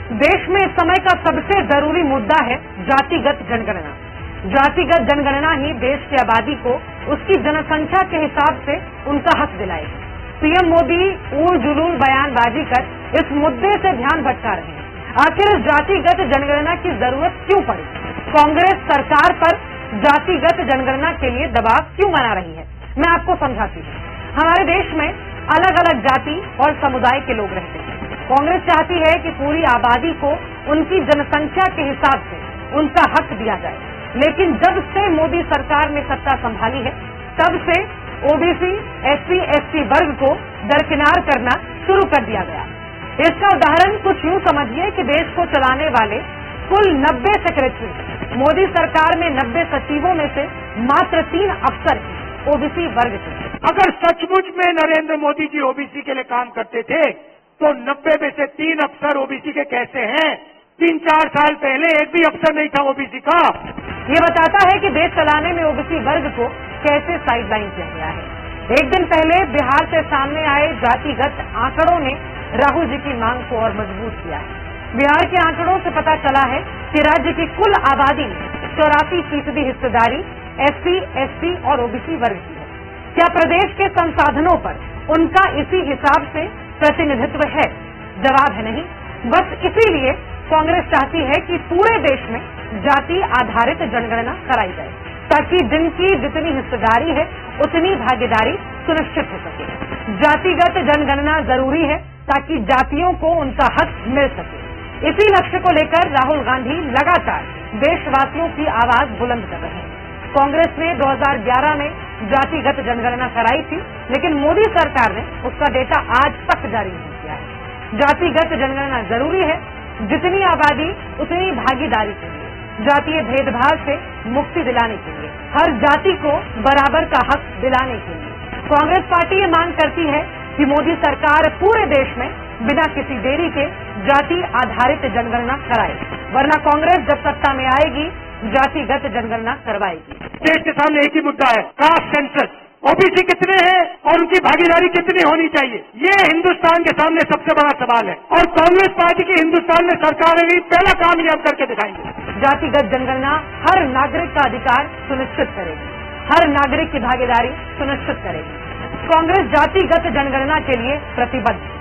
देश में इस समय का सबसे जरूरी मुद्दा है जातिगत जनगणना। जातिगत जनगणना ही देश की आबादी को उसकी जनसंख्या के हिसाब से उनका हक दिलाएगी। पीएम मोदी उड़ जुलूल बयानबाजी कर इस मुद्दे से ध्यान भटका रहे हैं। आखिर जातिगत जनगणना की जरूरत क्यों पड़ी? कांग्रेस सरकार पर जातिगत जनगणना के लिए दबाव क्यों बना रही है? मैं आपको समझाती हूँ। हमारे देश में अलग अलग जाति और समुदाय के लोग रहते हैं। कांग्रेस चाहती है कि पूरी आबादी को उनकी जनसंख्या के हिसाब से उनका हक दिया जाए, लेकिन जब से मोदी सरकार ने सत्ता संभाली है तब से ओबीसी, एससी, एसटी वर्ग को दरकिनार करना शुरू कर दिया गया। इसका उदाहरण कुछ यूं समझिए कि देश को चलाने वाले कुल 90 सेक्रेटरी मोदी सरकार में 90 सचिवों में से मात्र 3 अफसर ओबीसी वर्ग थे। अगर सचमुच में नरेंद्र मोदी जी ओबीसी के लिए काम करते थे तो 90 में से 3 अफसर ओबीसी के कैसे हैं? 3-4 साल पहले एक भी अफसर नहीं था ओबीसी का। ये बताता है कि देश चलाने में ओबीसी वर्ग को कैसे साइडलाइन किया गया है। एक दिन पहले बिहार से सामने आए जातिगत आंकड़ों ने राहुल जी की मांग को और मजबूत किया है। बिहार के आंकड़ों से पता चला है कि राज्य की कुल आबादी में 84% हिस्सेदारी एससी, एसटी और ओबीसी वर्ग की है। क्या प्रदेश के संसाधनों पर उनका इसी हिसाब से प्रतिनिधित्व है? जवाब है नहीं। बस इसीलिए कांग्रेस चाहती है कि पूरे देश में जाति आधारित जनगणना कराई जाए, ताकि जिनकी जितनी हिस्सेदारी है उतनी भागीदारी सुनिश्चित हो सके। जातिगत जनगणना जरूरी है ताकि जातियों को उनका हक मिल सके। इसी लक्ष्य को लेकर राहुल गांधी लगातार देशवासियों की आवाज बुलंद कर रहे हैं। कांग्रेस ने 2011 में जातिगत जनगणना कराई थी, लेकिन मोदी सरकार ने उसका डेटा आज तक जारी नहीं किया है। जातिगत जनगणना जरूरी है, जितनी आबादी उतनी भागीदारी के लिए, जातीय भेदभाव से मुक्ति दिलाने के लिए, हर जाति को बराबर का हक दिलाने के लिए कांग्रेस पार्टी ये मांग करती है कि मोदी सरकार पूरे देश में बिना किसी देरी के जाति आधारित जनगणना कराए, वरना कांग्रेस जब सत्ता में आएगी जातिगत जनगणना करवाएगी। देश के सामने एक ही मुद्दा है, कास्ट सेंसस। ओबीसी कितने हैं और उनकी भागीदारी कितनी होनी चाहिए, ये हिंदुस्तान के सामने सबसे बड़ा सवाल है। और कांग्रेस पार्टी की हिंदुस्तान में सरकार है, पहला काम ये हम करके दिखाएंगे। जातिगत जनगणना हर नागरिक का अधिकार सुनिश्चित करेगी, हर नागरिक की भागीदारी सुनिश्चित करेगी। कांग्रेस जातिगत जनगणना के लिए प्रतिबद्ध है।